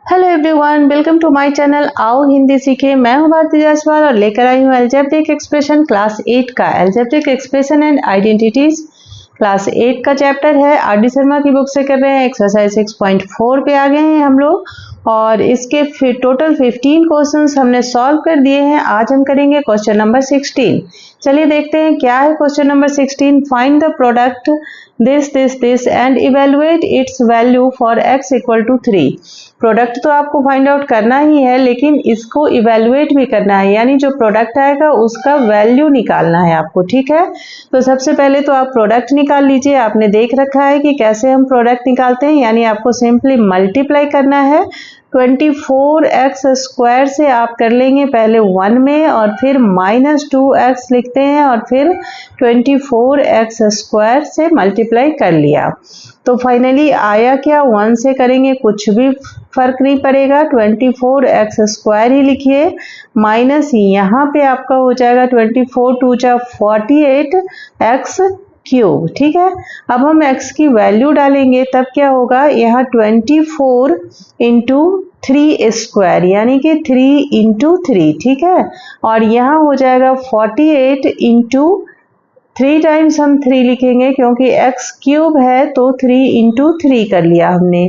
Hello everyone, welcome to my channel आओ हिंदी सीखे। मैं हूं भारती जायसवाल और लेकर आई हूं अलजेब्रिक एक्सप्रेशन क्लास 8 का algebraic expression and identities. Class 8 का चैप्टर है, आर डी शर्मा की बुक से कर रहे हैं। एक्सरसाइज 6.4 पे आ गए हैं हम लोग और इसके टोटल 15 क्वेश्चंस हमने सॉल्व कर दिए हैं। आज हम करेंगे क्वेश्चन नंबर 16। चलिए देखते हैं क्या है question number 16। Find the product this and evaluate its value for x equal to 3। Product तो आपको फाइंड आउट करना ही है, लेकिन इसको इवेल्युएट भी करना है, यानी जो प्रोडक्ट आएगा उसका वैल्यू निकालना है आपको। ठीक है, तो सबसे पहले तो आप प्रोडक्ट निकाल लीजिए। आपने देख रखा है कि कैसे हम प्रोडक्ट निकालते हैं, यानी आपको सिंपली मल्टीप्लाई करना है। 24x स्क्वायर से आप कर लेंगे पहले 1 में और फिर -2x लिखते हैं और फिर 24x स्क्वायर से मल्टीप्लाई कर लिया तो फाइनली आया क्या, 1 से करेंगे कुछ भी फर्क नहीं पड़ेगा, 24x स्क्वायर ही लिखिए माइनस यहाँ पे आपका हो जाएगा 24 2 जा 48x क्यूब। ठीक है, अब हम x की वैल्यू डालेंगे तब क्या होगा, यहाँ 24 इंटू 3 स्क्वायर यानी कि 3 इंटू 3। ठीक है, और यहाँ हो जाएगा 48 इंटू 3 टाइम्स हम 3 लिखेंगे क्योंकि x क्यूब है तो 3 इंटू 3 कर लिया हमने।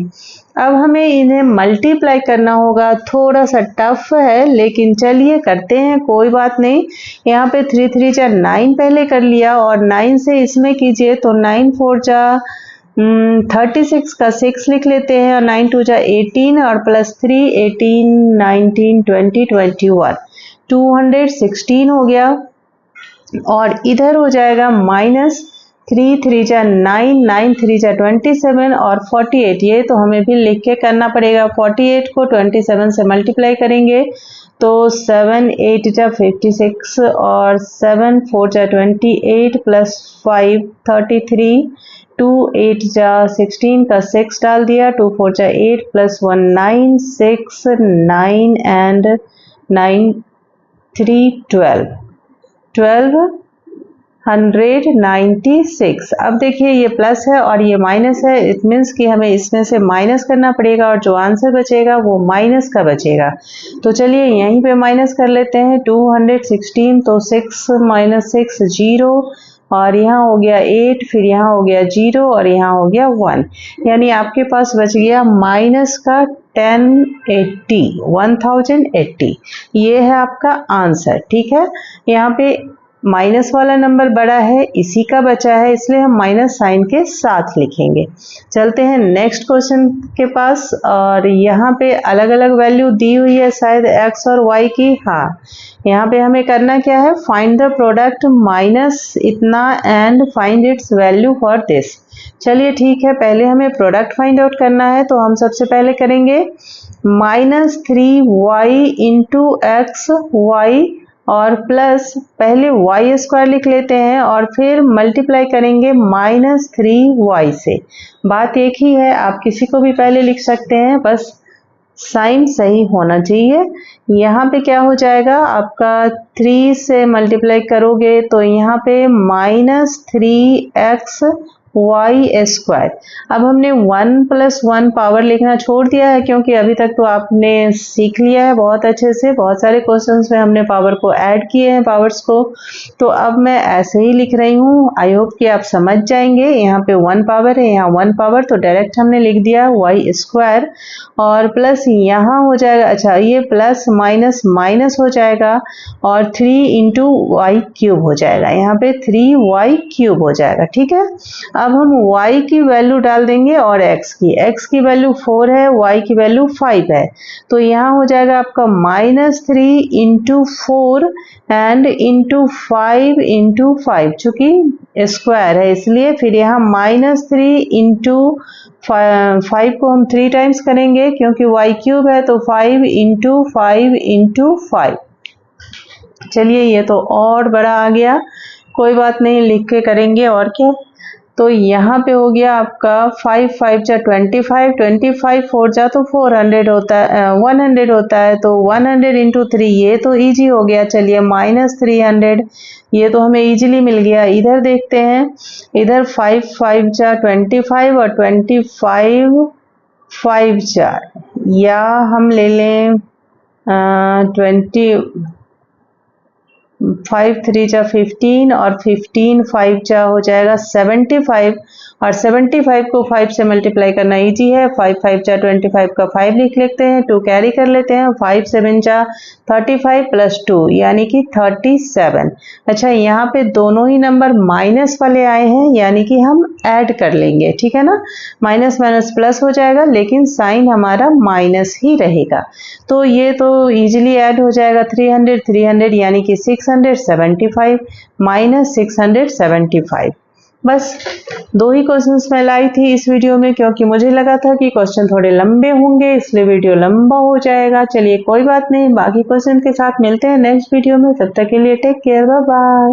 अब हमें इन्हें मल्टीप्लाई करना होगा, थोड़ा सा टफ है लेकिन चलिए करते हैं, कोई बात नहीं। यहाँ पे 3 3 जा 9 पहले कर लिया और 9 से इसमें कीजिए तो 9 4 जा 36 का 6 लिख लेते हैं और 9 2 जा 18 और प्लस 3 18 19 20 21 216 हो गया। और इधर हो जाएगा माइनस 3 3 जा 9 9 3 जा 27 और 48, ये तो हमें भी लिख के करना पड़ेगा। 48 को 27 से मल्टीप्लाई करेंगे तो 7 8 जा 56 और 7 4 जा 28 प्लस 5 33 2 8 जा 16 का 6 डाल दिया, 2 4 जा 8 प्लस 1 9 6 9 एंड 9 3 1296। अब देखिए ये प्लस है और ये माइनस है, इट मीन्स कि हमें इसमें से माइनस करना पड़ेगा और जो आंसर बचेगा वो माइनस का बचेगा। तो चलिए यहीं पे माइनस कर लेते हैं 216, तो 6 माइनस 6 0 और यहाँ हो गया 8, फिर यहाँ हो गया 0 और यहाँ हो गया 1, यानी आपके पास बच गया माइनस का 1080। ये है आपका आंसर। ठीक है, यहाँ पे माइनस वाला नंबर बड़ा है, इसी का बचा है, इसलिए हम माइनस साइन के साथ लिखेंगे। चलते हैं नेक्स्ट क्वेश्चन के पास और यहाँ पे अलग अलग वैल्यू दी हुई है शायद x और y की। हाँ, यहाँ पे हमें करना क्या है, फाइंड द प्रोडक्ट माइनस इतना and find its value for this. चलिए ठीक है, पहले हमें प्रोडक्ट फाइंड आउट करना है तो हम सबसे पहले करेंगे -3y इंटू एक्स वाई और प्लस पहले y स्क्वायर लिख लेते हैं और फिर मल्टीप्लाई करेंगे -3y से। बात एक ही है, आप किसी को भी पहले लिख सकते हैं, बस साइन सही होना चाहिए। यहाँ पे क्या हो जाएगा आपका 3 से मल्टीप्लाई करोगे तो यहाँ पे -3x y स्क्वायर। अब हमने 1 + 1 पावर लिखना छोड़ दिया है क्योंकि अभी तक तो आपने सीख लिया है बहुत अच्छे से, बहुत सारे क्वेश्चंस में हमने पावर को ऐड किए हैं पावर्स को, तो अब मैं ऐसे ही लिख रही हूँ। आई होप कि आप समझ जाएंगे। यहाँ पे 1 पावर है, यहाँ 1 पावर, तो डायरेक्ट हमने लिख दिया y स्क्वायर और प्लस यहाँ हो जाएगा, अच्छा ये प्लस माइनस माइनस हो जाएगा और 3 इंटू वाई क्यूब हो जाएगा, यहाँ पे 3y क्यूब हो जाएगा। ठीक है, अब हम y की वैल्यू डाल देंगे और x की वैल्यू 4 है, y की वैल्यू 5 है, तो यहाँ हो जाएगा आपका -3 इंटू 4 एंड इंटू 5 इंटू 5, चूंकि स्क्वायर है इसलिए, फिर यहाँ -3 इंटू 5 को हम 3 टाइम्स करेंगे क्योंकि y क्यूब है, तो 5 इंटू 5 इंटू 5। चलिए ये तो और बड़ा आ गया, कोई बात नहीं, लिख के करेंगे और क्या। तो यहाँ पे हो गया आपका 5 5 जा 25 25 4 जा तो 400 होता है 100 होता है, तो 100 इंटू 3 ये तो इजी हो गया। चलिए -300 ये तो हमें इजीली मिल गया। इधर देखते हैं, इधर 5 5 जा 25 और 25 5 4 या हम ले लें 5 3 जा 15 और 15 5 जा हो जाएगा 75 और 75 को 5 से मल्टीप्लाई करना इजी है। 5 5 जा 25 का 5 लिख लेते हैं, 2 कैरी कर लेते हैं। 5 7 जा 35 प्लस 2 यानी कि 37। अच्छा, यहाँ पे दोनों ही नंबर माइनस वाले आए हैं यानी कि हम ऐड कर लेंगे, ठीक है ना। माइनस माइनस प्लस हो जाएगा लेकिन साइन हमारा माइनस ही रहेगा, तो ये तो इजीली ऐड हो जाएगा। 300 300 यानी कि 675 माइनस 675। बस 2 ही क्वेश्चंस मैं लाई थी इस वीडियो में, क्योंकि मुझे लगा था कि क्वेश्चन थोड़े लंबे होंगे इसलिए वीडियो लंबा हो जाएगा। चलिए कोई बात नहीं, बाकी क्वेश्चन के साथ मिलते हैं नेक्स्ट वीडियो में। तब तक के लिए टेक केयर, बाय बाय।